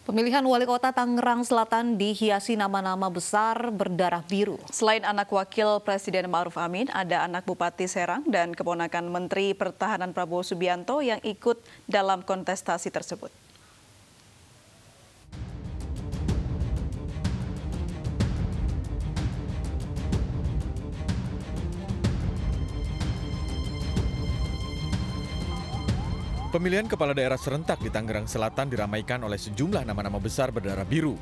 Pemilihan wali kota Tangerang Selatan dihiasi nama-nama besar berdarah biru. Selain anak wakil Presiden Ma'ruf Amin, ada anak Bupati Serang dan keponakan Menteri Pertahanan Prabowo Subianto yang ikut dalam kontestasi tersebut. Pemilihan kepala daerah serentak di Tangerang Selatan diramaikan oleh sejumlah nama-nama besar berdarah biru.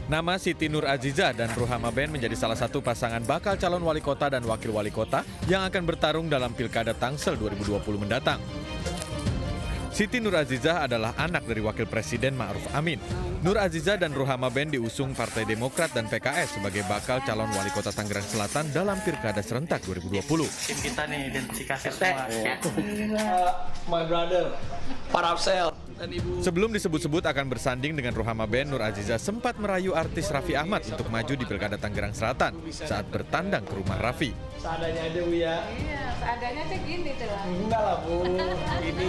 Nama Siti Nur Azizah dan Ruhama Ben menjadi salah satu pasangan bakal calon wali kota dan wakil wali kota yang akan bertarung dalam Pilkada Tangsel 2020 mendatang. Siti Nur Azizah adalah anak dari Wakil Presiden Ma'ruf Amin. Nur Azizah dan Ruhama Ben diusung Partai Demokrat dan PKS sebagai bakal calon wali kota Tangerang Selatan dalam Pilkada serentak 2020. Tim kita nih identifikasi semua. My brother, Parapsel. Sebelum disebut-sebut akan bersanding dengan Ruhama Ben, Nur Azizah sempat merayu artis Raffi Ahmad untuk maju di Pilkada Tangerang Selatan saat bertandang ke rumah Raffi. Seadanya aja, Bu, ya? Iya, seadanya aja gini tuh. Enggak lah, Bu. Ini.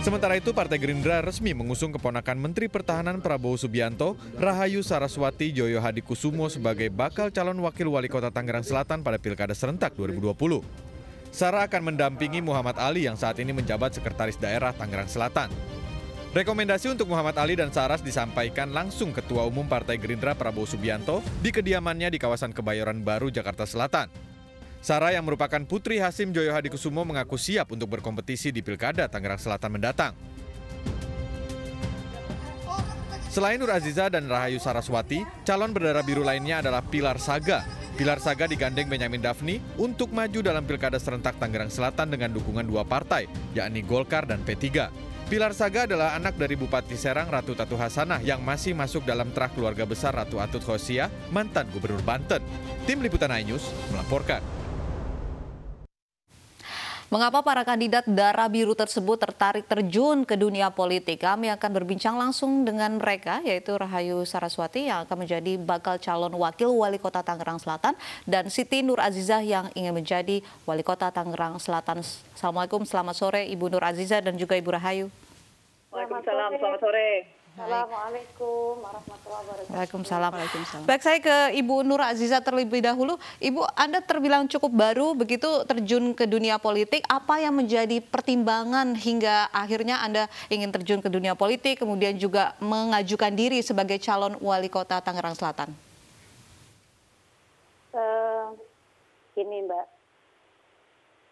Sementara itu, Partai Gerindra resmi mengusung keponakan Menteri Pertahanan Prabowo Subianto, Rahayu Saraswati Joyo Hadikusumo sebagai bakal calon wakil wali kota Tangerang Selatan pada Pilkada serentak 2020. Sarah akan mendampingi Muhammad Ali yang saat ini menjabat Sekretaris Daerah Tangerang Selatan. Rekomendasi untuk Muhammad Ali dan Saras disampaikan langsung Ketua Umum Partai Gerindra Prabowo Subianto di kediamannya di kawasan Kebayoran Baru, Jakarta Selatan. Sarah yang merupakan putri Hasim Joyo Hadikusumo mengaku siap untuk berkompetisi di Pilkada Tangerang Selatan mendatang. Selain Nur Azizah dan Rahayu Saraswati, calon berdarah biru lainnya adalah Pilar Saga. Pilar Saga digandeng Benyamin Daphni untuk maju dalam Pilkada serentak Tangerang Selatan dengan dukungan dua partai, yakni Golkar dan P3. Pilar Saga adalah anak dari Bupati Serang Ratu Tatu Hasanah yang masih masuk dalam trah keluarga besar Ratu Atut Khosia, mantan Gubernur Banten. Tim Liputan iNews melaporkan. Mengapa para kandidat darah biru tersebut tertarik terjun ke dunia politik? Kami akan berbincang langsung dengan mereka, yaitu Rahayu Saraswati yang akan menjadi bakal calon wakil wali kota Tangerang Selatan dan Siti Nur Azizah yang ingin menjadi wali kota Tangerang Selatan. Assalamualaikum, selamat sore Ibu Nur Azizah dan juga Ibu Rahayu. Waalaikumsalam, selamat sore. Assalamualaikum warahmatullahi wabarakatuh. Waalaikumsalam. Baik, saya ke Ibu Nur Azizah terlebih dahulu. Ibu, Anda terbilang cukup baru begitu terjun ke dunia politik. Apa yang menjadi pertimbangan hingga akhirnya Anda ingin terjun ke dunia politik, kemudian juga mengajukan diri sebagai calon wali kota Tangerang Selatan? Gini Mbak,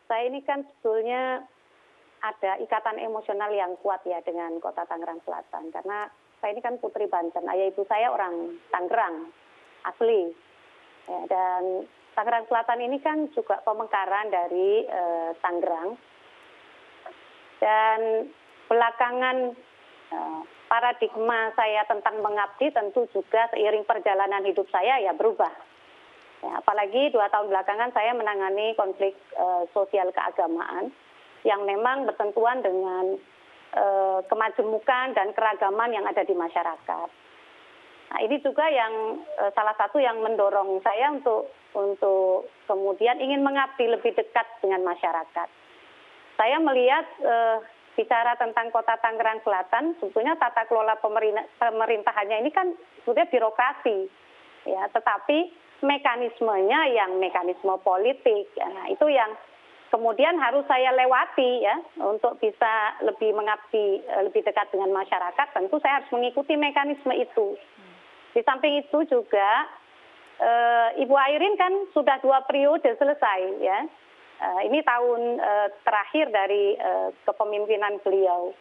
saya ini kan sebetulnya ada ikatan emosional yang kuat ya dengan kota Tangerang Selatan. Karena saya ini kan putri Banten, ayah ibu saya orang Tangerang, asli. Ya, dan Tangerang Selatan ini kan juga pemekaran dari Tangerang. Dan belakangan paradigma saya tentang mengabdi tentu juga seiring perjalanan hidup saya ya berubah. Ya, apalagi 2 tahun belakangan saya menangani konflik sosial keagamaan yang memang bertentuan dengan kemajemukan dan keragaman yang ada di masyarakat. Nah, ini juga yang salah satu yang mendorong saya untuk kemudian ingin mengabdi lebih dekat dengan masyarakat. Saya melihat bicara tentang kota Tangerang Selatan, sebetulnya tata kelola pemerintahannya ini kan sudah birokrasi, ya, tetapi mekanismenya yang mekanisme politik. Nah, itu yang kemudian harus saya lewati ya untuk bisa lebih mengabdi lebih dekat dengan masyarakat. Tentu saya harus mengikuti mekanisme itu. Di samping itu juga Ibu Airin kan sudah 2 periode selesai ya. Ini tahun terakhir dari kepemimpinan beliau.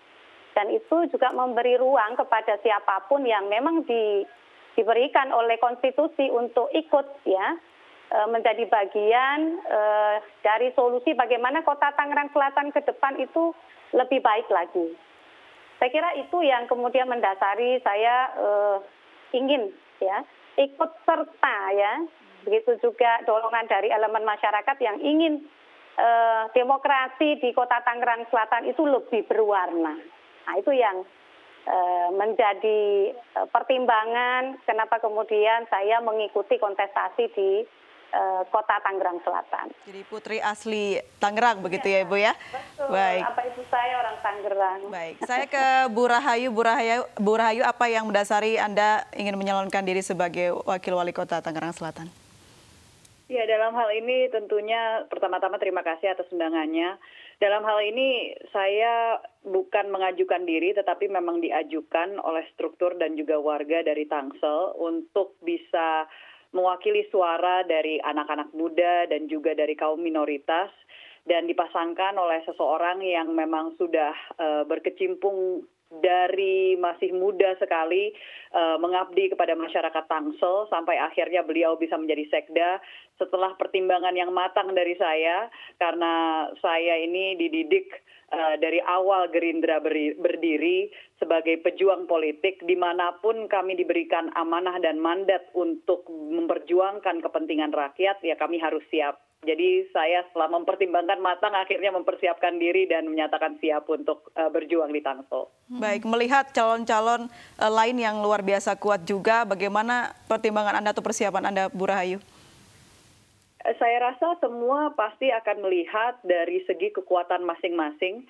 Dan itu juga memberi ruang kepada siapapun yang memang diberikan oleh konstitusi untuk ikut ya. Menjadi bagian dari solusi bagaimana kota Tangerang Selatan ke depan itu lebih baik lagi. Saya kira itu yang kemudian mendasari saya ingin ya ikut serta ya. Begitu juga dorongan dari elemen masyarakat yang ingin demokrasi di kota Tangerang Selatan itu lebih berwarna. Nah, itu yang menjadi pertimbangan kenapa kemudian saya mengikuti kontestasi di Kota Tangerang Selatan. Jadi putri asli Tangerang begitu ya Ibu ya? Betul, Baik. apa ibu saya orang Tangerang. Baik, saya ke Bu Rahayu. Bu Rahayu, apa yang mendasari Anda ingin menyalonkan diri sebagai Wakil Wali Kota Tangerang Selatan? Ya, dalam hal ini tentunya pertama-tama terima kasih atas undangannya. Dalam hal ini saya bukan mengajukan diri tetapi memang diajukan oleh struktur dan juga warga dari Tangsel untuk bisa mewakili suara dari anak-anak muda dan juga dari kaum minoritas dan dipasangkan oleh seseorang yang memang sudah berkecimpung dari masih muda sekali mengabdi kepada masyarakat Tangsel sampai akhirnya beliau bisa menjadi sekda setelah pertimbangan yang matang dari saya karena saya ini dididik dari awal Gerindra berdiri sebagai pejuang politik dimanapun kami diberikan amanah dan mandat untuk memperjuangkan kepentingan rakyat ya kami harus siap. Jadi saya setelah mempertimbangkan matang akhirnya mempersiapkan diri dan menyatakan siap untuk berjuang di Tangsel. Baik, melihat calon-calon lain yang luar biasa kuat juga, bagaimana pertimbangan Anda atau persiapan Anda, Bu Rahayu? Saya rasa semua pasti akan melihat dari segi kekuatan masing-masing.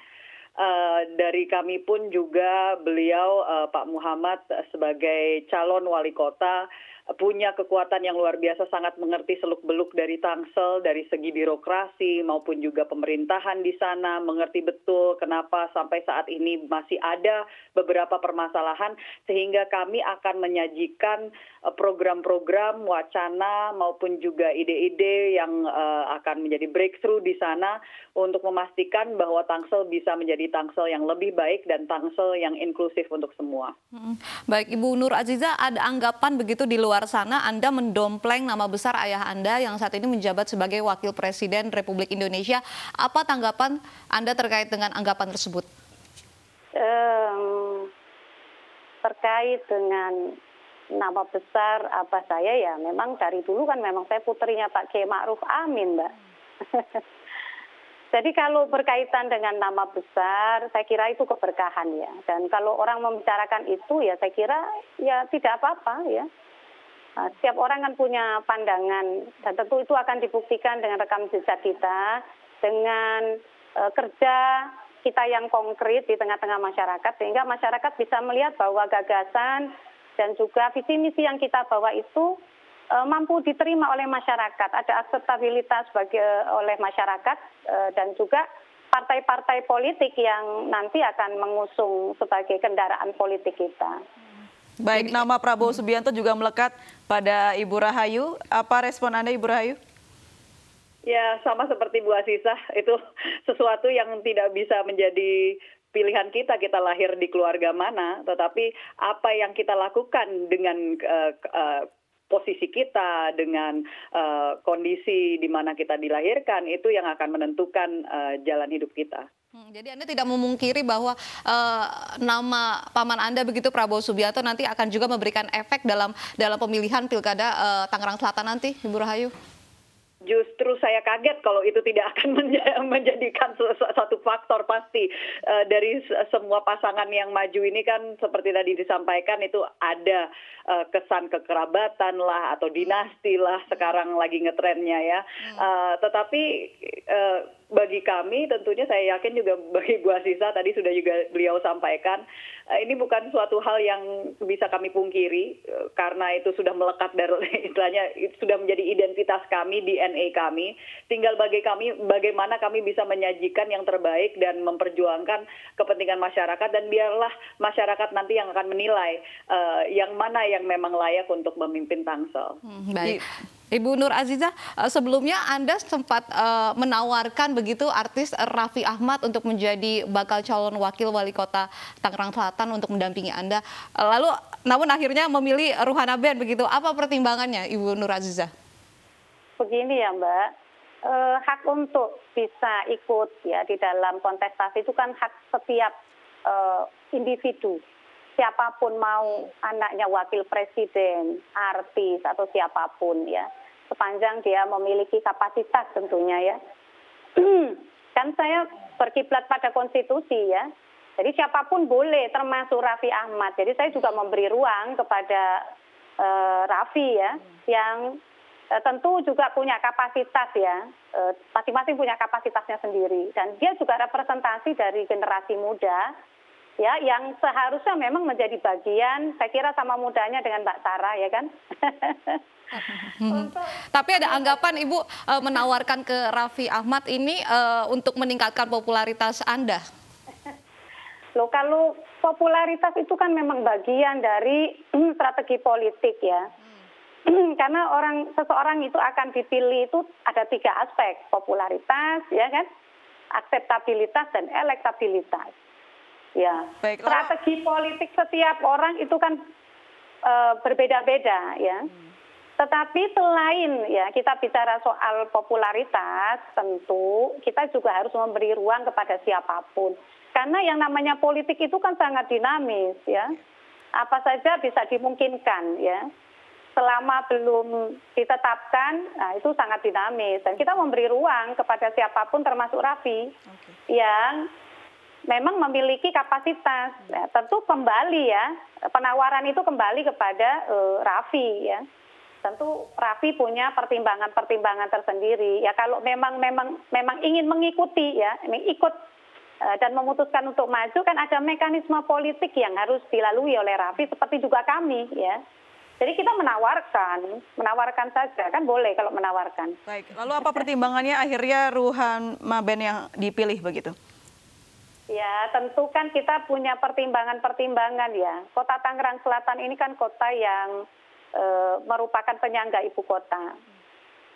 Dari kami pun juga beliau Pak Muhammad sebagai calon wali kota punya kekuatan yang luar biasa, sangat mengerti seluk-beluk dari Tangsel, dari segi birokrasi maupun juga pemerintahan di sana, mengerti betul kenapa sampai saat ini masih ada beberapa permasalahan, sehingga kami akan menyajikan program-program, wacana maupun juga ide-ide yang akan menjadi breakthrough di sana untuk memastikan bahwa Tangsel bisa menjadi Tangsel yang lebih baik dan Tangsel yang inklusif untuk semua. Baik, Ibu Nur Aziza, ada anggapan begitu di luar sana Anda mendompleng nama besar ayah Anda yang saat ini menjabat sebagai Wakil Presiden Republik Indonesia. Apa tanggapan Anda terkait dengan anggapan tersebut? Terkait dengan nama besar apa saya ya memang dari dulu kan memang saya putrinya Pak Kiai Ma'ruf Amin, Mbak. Jadi kalau berkaitan dengan nama besar, saya kira itu keberkahan ya. Dan kalau orang membicarakan itu ya saya kira ya tidak apa-apa ya. Nah, setiap orang kan punya pandangan dan tentu itu akan dibuktikan dengan rekam jejak kita, dengan kerja kita yang konkret di tengah-tengah masyarakat sehingga masyarakat bisa melihat bahwa gagasan dan juga visi misi yang kita bawa itu mampu diterima oleh masyarakat, ada akseptabilitas oleh masyarakat dan juga partai-partai politik yang nanti akan mengusung sebagai kendaraan politik kita. Baik, nama Prabowo Subianto juga melekat pada Ibu Rahayu. Apa respon Anda, Ibu Rahayu? Ya, sama seperti Bu Asisah, itu sesuatu yang tidak bisa menjadi pilihan kita lahir di keluarga mana, tetapi apa yang kita lakukan dengan posisi kita, dengan kondisi di mana kita dilahirkan, itu yang akan menentukan jalan hidup kita. Jadi Anda tidak memungkiri bahwa nama paman Anda begitu Prabowo Subianto nanti akan juga memberikan efek dalam pemilihan pilkada Tangerang Selatan nanti, Ibu Rahayu? Justru saya kaget kalau itu tidak akan menjadikan satu faktor pasti. Dari semua pasangan yang maju ini kan seperti tadi disampaikan itu ada kesan kekerabatan lah atau dinasti lah sekarang lagi ngetrennya ya. Tetapi bagi kami tentunya saya yakin juga bagi Bu Asisa tadi sudah juga beliau sampaikan ini bukan suatu hal yang bisa kami pungkiri karena itu sudah melekat dari istilahnya sudah menjadi identitas kami, DNA kami. Tinggal bagaimana kami bisa menyajikan yang terbaik dan memperjuangkan kepentingan masyarakat dan biarlah masyarakat nanti yang akan menilai yang mana yang memang layak untuk memimpin Tangsel. Baik. Ibu Nur Aziza, sebelumnya Anda sempat menawarkan begitu artis Raffi Ahmad untuk menjadi bakal calon wakil wali kota Tangerang Selatan untuk mendampingi Anda. Namun akhirnya memilih Ruhana Ben begitu. Apa pertimbangannya, Ibu Nur Aziza? Begini ya Mbak, hak untuk bisa ikut ya di dalam kontestasi itu kan hak setiap individu. Siapapun mau anaknya wakil presiden, artis atau siapapun ya, sepanjang dia memiliki kapasitas tentunya ya. Kan saya berkiblat pada konstitusi ya, jadi siapapun boleh termasuk Raffi Ahmad. Jadi saya juga memberi ruang kepada Raffi ya, yang tentu juga punya kapasitas ya, masing-masing punya kapasitasnya sendiri. Dan dia juga representasi dari generasi muda, ya, yang seharusnya memang menjadi bagian, saya kira sama mudanya dengan Mbak Sarah, ya kan? Tapi ada anggapan Ibu menawarkan ke Raffi Ahmad ini untuk meningkatkan popularitas Anda. Loh, kalau popularitas itu kan memang bagian dari strategi politik ya. Karena seseorang itu akan dipilih itu ada 3 aspek, popularitas, ya kan, akseptabilitas dan elektabilitas. Ya, strategi politik setiap orang itu kan berbeda-beda ya. Tetapi selain ya kita bicara soal popularitas, tentu kita juga harus memberi ruang kepada siapapun. Karena yang namanya politik itu kan sangat dinamis ya. Apa saja bisa dimungkinkan ya. Selama belum ditetapkan, nah itu sangat dinamis. Dan kita memberi ruang kepada siapapun termasuk Raffi yang memang memiliki kapasitas. Ya, tentu kembali ya, penawaran itu kembali kepada Raffi ya. Tentu Raffi punya pertimbangan-pertimbangan tersendiri. Ya kalau memang ingin mengikuti ya, ikut dan memutuskan untuk maju, kan ada mekanisme politik yang harus dilalui oleh Raffi seperti juga kami ya. Jadi kita menawarkan saja, kan boleh kalau menawarkan. Baik, lalu apa pertimbangannya akhirnya Ruhan Maben yang dipilih begitu? Ya, tentu kan kita punya pertimbangan-pertimbangan ya. Kota Tangerang Selatan ini kan kota yang merupakan penyangga ibu kota.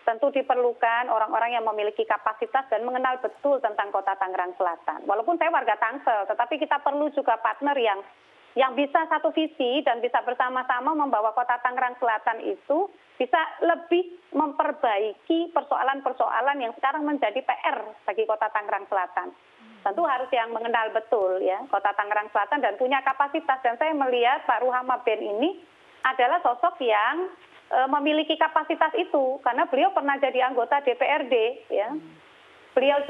Tentu diperlukan orang-orang yang memiliki kapasitas dan mengenal betul tentang kota Tangerang Selatan. Walaupun saya warga Tangsel, tetapi kita perlu juga partner yang bisa satu visi dan bisa bersama-sama membawa kota Tangerang Selatan itu bisa lebih memperbaiki persoalan-persoalan yang sekarang menjadi PR bagi kota Tangerang Selatan. Tentu harus yang mengenal betul ya kota Tangerang Selatan dan punya kapasitas. Dan saya melihat Pak Ruhan Maben ini adalah sosok yang memiliki kapasitas itu karena beliau pernah jadi anggota DPRD ya. Beliau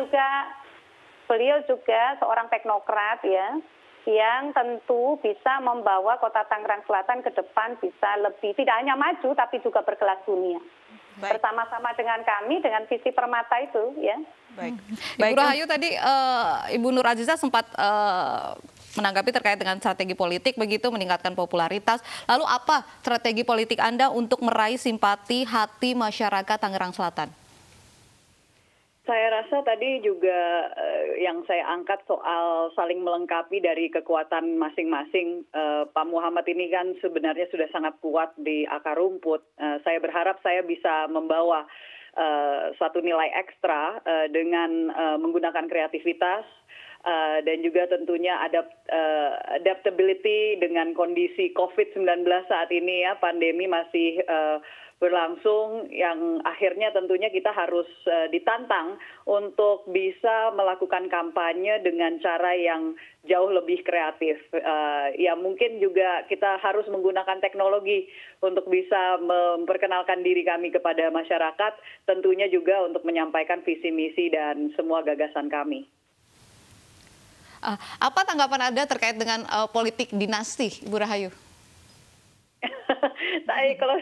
juga seorang teknokrat ya, yang tentu bisa membawa kota Tangerang Selatan ke depan bisa lebih tidak hanya maju tapi juga berkelas dunia. Baik. Bersama-sama dengan kami dengan visi Permata itu ya. Baik. Ibu Rahayu tadi Ibu Nur Aziza sempat menanggapi terkait dengan strategi politik begitu meningkatkan popularitas. Lalu apa strategi politik Anda untuk meraih simpati hati masyarakat Tangerang Selatan? Saya rasa tadi juga yang saya angkat soal saling melengkapi dari kekuatan masing-masing. Pak Muhammad ini kan sebenarnya sudah sangat kuat di akar rumput. Saya berharap saya bisa membawa suatu nilai ekstra dengan menggunakan kreativitas dan juga tentunya adaptability dengan kondisi COVID-19 saat ini ya, pandemi masih berlangsung yang akhirnya tentunya kita harus ditantang untuk bisa melakukan kampanye dengan cara yang jauh lebih kreatif. Ya mungkin juga kita harus menggunakan teknologi untuk bisa memperkenalkan diri kami kepada masyarakat, tentunya juga untuk menyampaikan visi misi dan semua gagasan kami. Apa tanggapan Anda terkait dengan politik dinasti, Ibu Rahayu? Kalau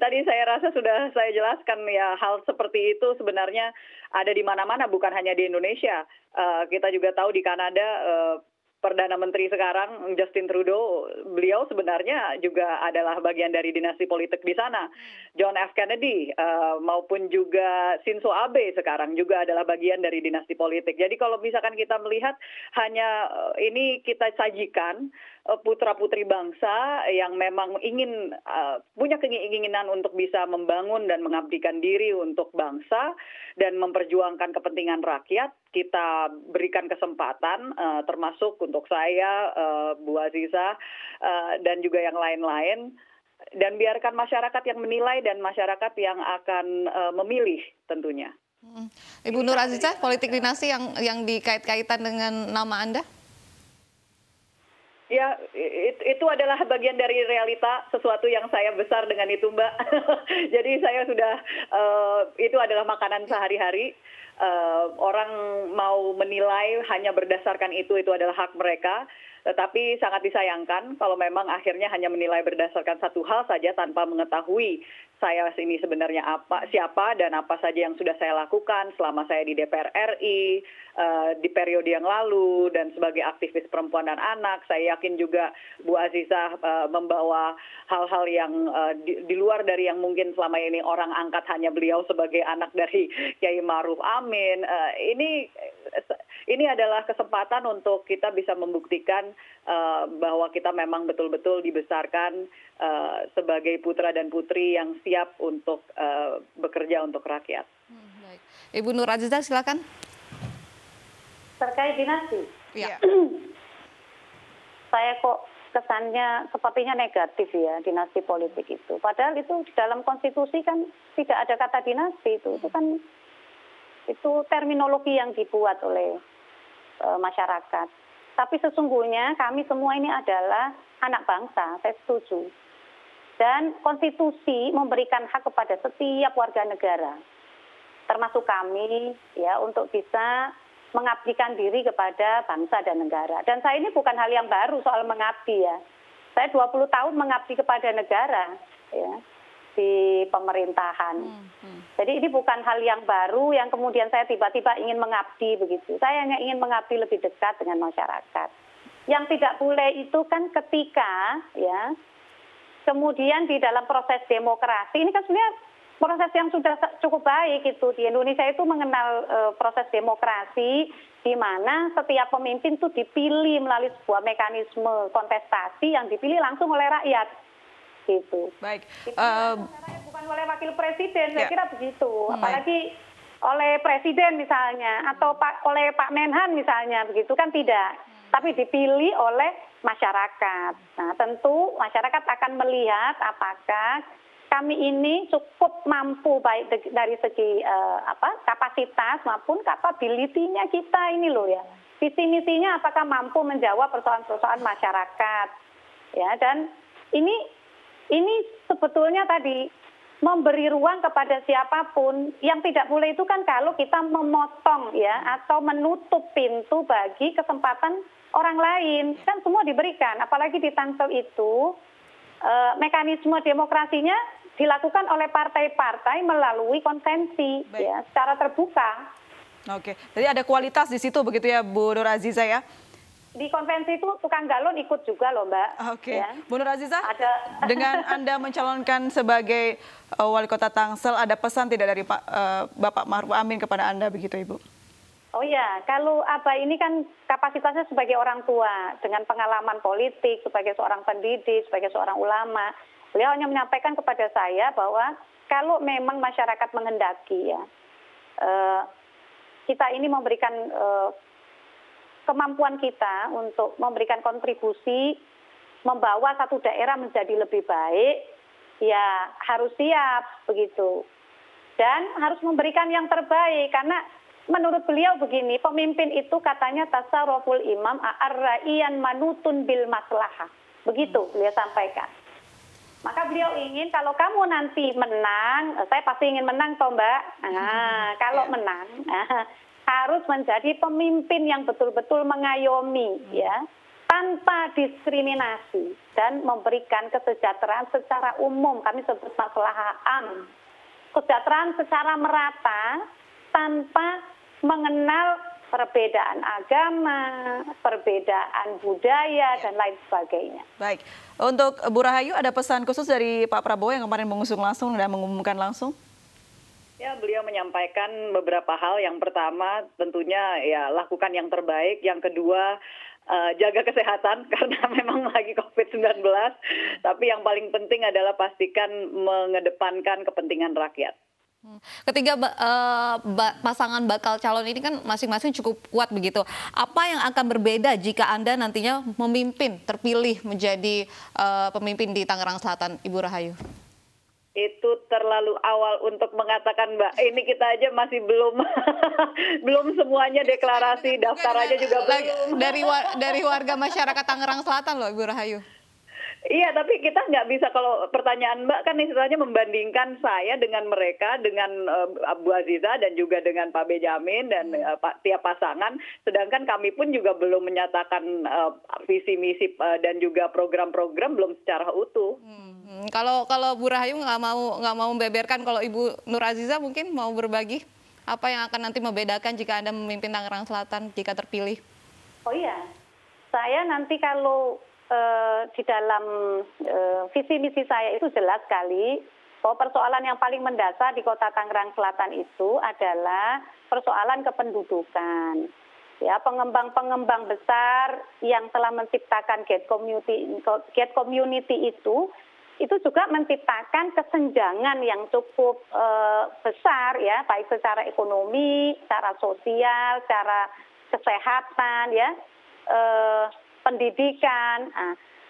tadi saya rasa sudah saya jelaskan ya, hal seperti itu sebenarnya ada di mana-mana, bukan hanya di Indonesia. Kita juga tahu di Kanada Perdana Menteri sekarang Justin Trudeau, beliau sebenarnya juga adalah bagian dari dinasti politik di sana. John F. Kennedy maupun juga Shinzo Abe sekarang juga adalah bagian dari dinasti politik. Jadi kalau misalkan kita melihat hanya ini kita sajikan putra-putri bangsa yang memang ingin punya keinginan untuk bisa membangun dan mengabdikan diri untuk bangsa dan memperjuangkan kepentingan rakyat, kita berikan kesempatan termasuk untuk saya, Bu Aziza, dan juga yang lain-lain, dan biarkan masyarakat yang menilai dan masyarakat yang akan memilih tentunya. Ibu Nur Aziza, politik dinasti yang dikait-kaitan dengan nama Anda? Ya, itu adalah bagian dari realita, sesuatu yang saya besar dengan itu, Mbak. Jadi saya sudah, itu adalah makanan sehari-hari. Orang mau menilai hanya berdasarkan itu adalah hak mereka. Tetapi sangat disayangkan kalau memang akhirnya hanya menilai berdasarkan satu hal saja tanpa mengetahui saya ini sebenarnya siapa dan apa saja yang sudah saya lakukan selama saya di DPR RI di periode yang lalu dan sebagai aktivis perempuan dan anak. Saya yakin juga Bu Azizah membawa hal-hal yang di luar dari yang mungkin selama ini orang angkat hanya beliau sebagai anak dari Kiai Ma'ruf Amin. Ini adalah kesempatan untuk kita bisa membuktikan bahwa kita memang betul-betul dibesarkan sebagai putra dan putri yang siap untuk bekerja untuk rakyat. Baik. Ibu Nur Azizah, silakan. Terkait dinasti, Ya. saya kok kesannya sepertinya negatif ya dinasti politik itu. Padahal itu di dalam konstitusi kan tidak ada kata dinasti itu kan itu terminologi yang dibuat oleh masyarakat. Tapi sesungguhnya kami semua ini adalah anak bangsa, saya setuju. Dan konstitusi memberikan hak kepada setiap warga negara, termasuk kami ya untuk bisa mengabdikan diri kepada bangsa dan negara. Dan saya ini bukan hal yang baru soal mengabdi ya. Saya 20 tahun mengabdi kepada negara ya di pemerintahan. Jadi ini bukan hal yang baru yang kemudian saya tiba-tiba ingin mengabdi begitu. Saya hanya ingin mengabdi lebih dekat dengan masyarakat. Yang tidak boleh itu kan ketika ya kemudian di dalam proses demokrasi ini kan sebenarnya proses yang sudah cukup baik itu di Indonesia itu mengenal proses demokrasi di mana setiap pemimpin itu dipilih melalui sebuah mekanisme kontestasi yang dipilih langsung oleh rakyat gitu. Baik. Bukan oleh wakil presiden, saya Ya. kira begitu. Apalagi oleh presiden misalnya atau oleh Pak Menhan misalnya begitu kan tidak. Tapi dipilih oleh masyarakat. Nah, tentu masyarakat akan melihat apakah kami ini cukup mampu baik dari segi kapasitas maupun capability-nya kita ini loh ya. Visi misinya apakah mampu menjawab persoalan-persoalan masyarakat. Ya, dan ini sebetulnya tadi memberi ruang kepada siapapun. Yang tidak boleh itu kan kalau kita memotong ya atau menutup pintu bagi kesempatan orang lain. Kan semua diberikan, apalagi di Tangsel itu mekanisme demokrasinya dilakukan oleh partai-partai melalui konvensi ya secara terbuka. Oke, jadi ada kualitas di situ begitu ya Bu Nur Azizah ya? Di konvensi itu tukang galon ikut juga loh Mbak. Oke, Ya. Bu Nur Azizah, Ada. dengan Anda mencalonkan sebagai Wali Kota Tangsel, ada pesan tidak dari Bapak Ma'ruf Amin kepada Anda begitu Ibu? Oh ya, kalau Abah ini kan kapasitasnya sebagai orang tua dengan pengalaman politik, sebagai seorang pendidik, sebagai seorang ulama. Beliau hanya menyampaikan kepada saya bahwa kalau memang masyarakat menghendaki ya, kita ini memberikan kemampuan kita untuk memberikan kontribusi, membawa satu daerah menjadi lebih baik, ya harus siap begitu. Dan harus memberikan yang terbaik karena menurut beliau begini, pemimpin itu katanya tasarruful imam ar-ra'iyan manutun bil maslahah. Begitu beliau sampaikan. Maka beliau ingin kalau kamu nanti menang, saya pasti ingin menang toh Mbak. Nah, kalau menang harus menjadi pemimpin yang betul-betul mengayomi ya, tanpa diskriminasi dan memberikan kesejahteraan secara umum, kami sebut maslahah am. Kesejahteraan secara merata tanpa mengenal perbedaan agama, perbedaan budaya, dan lain sebagainya. Baik, untuk Bu Rahayu ada pesan khusus dari Pak Prabowo yang kemarin mengusung langsung dan mengumumkan langsung? Ya, beliau menyampaikan beberapa hal. Yang pertama tentunya ya lakukan yang terbaik. Yang kedua jaga kesehatan karena memang lagi COVID-19. Tapi yang paling penting adalah pastikan mengedepankan kepentingan rakyat. Ketiga pasangan bakal calon ini kan masing-masing cukup kuat begitu. Apa yang akan berbeda jika Anda nantinya memimpin, terpilih menjadi pemimpin di Tangerang Selatan, Ibu Rahayu? Itu terlalu awal untuk mengatakan Mbak. Ini kita aja masih belum belum semuanya deklarasi, daftar aja juga belum. Dari warga masyarakat Tangerang Selatan loh Ibu Rahayu. Iya, tapi kita nggak bisa, kalau pertanyaan Mbak kan istilahnya membandingkan saya dengan mereka, dengan Bu Aziza dan juga dengan Pak Benjamin dan tiap pasangan, sedangkan kami pun juga belum menyatakan visi misi dan juga program-program belum secara utuh. Kalau Bu Rahayu nggak mau membeberkan, kalau Ibu Nur Aziza mungkin mau berbagi apa yang akan nanti membedakan jika Anda memimpin Tangerang Selatan jika terpilih? Oh iya, saya nanti kalau di dalam visi misi saya itu jelas sekali bahwa persoalan yang paling mendasar di Kota Tangerang Selatan itu adalah persoalan kependudukan. Ya, pengembang-pengembang besar yang telah menciptakan gate community itu juga menciptakan kesenjangan yang cukup besar ya, baik secara ekonomi, secara sosial, secara kesehatan ya. Pendidikan,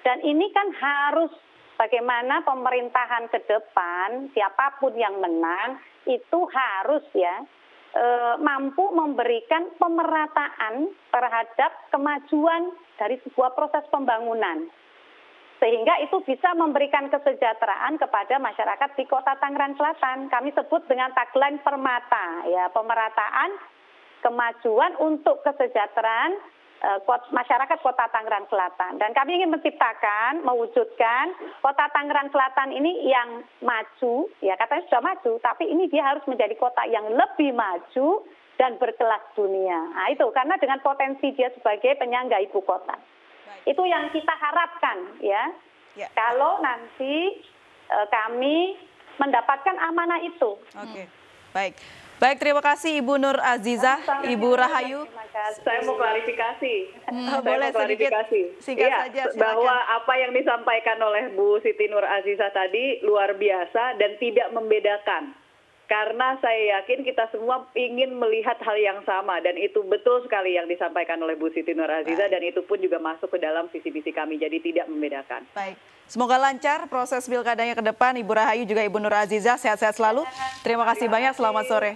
dan ini kan harus bagaimana pemerintahan ke depan, siapapun yang menang, itu harus ya mampu memberikan pemerataan terhadap kemajuan dari sebuah proses pembangunan. Sehingga itu bisa memberikan kesejahteraan kepada masyarakat di Kota Tangerang Selatan. Kami sebut dengan tagline Permata, ya, pemerataan, kemajuan untuk kesejahteraan masyarakat Kota Tangerang Selatan. Dan kami ingin menciptakan, mewujudkan Kota Tangerang Selatan ini yang maju, ya katanya sudah maju, tapi ini dia harus menjadi kota yang lebih maju dan berkelas dunia. Nah itu, karena dengan potensi dia sebagai penyangga ibu kota. Baik. Itu yang kita harapkan ya. Kalau nanti kami mendapatkan amanah itu. Oke, baik. Baik, terima kasih Ibu Nur Aziza, Ibu Rahayu. Saya mau klarifikasi. Boleh singkat saja. Bahwa apa yang disampaikan oleh Bu Siti Nur Aziza tadi luar biasa dan tidak membedakan. Karena saya yakin kita semua ingin melihat hal yang sama dan itu betul sekali yang disampaikan oleh Bu Siti Nur Aziza dan itu pun juga masuk ke dalam visi-visi kami, jadi tidak membedakan. Baik, semoga lancar proses pilkadanya ke depan. Ibu Rahayu juga Ibu Nur Aziza, sehat-sehat selalu. Terima kasih banyak, selamat sore.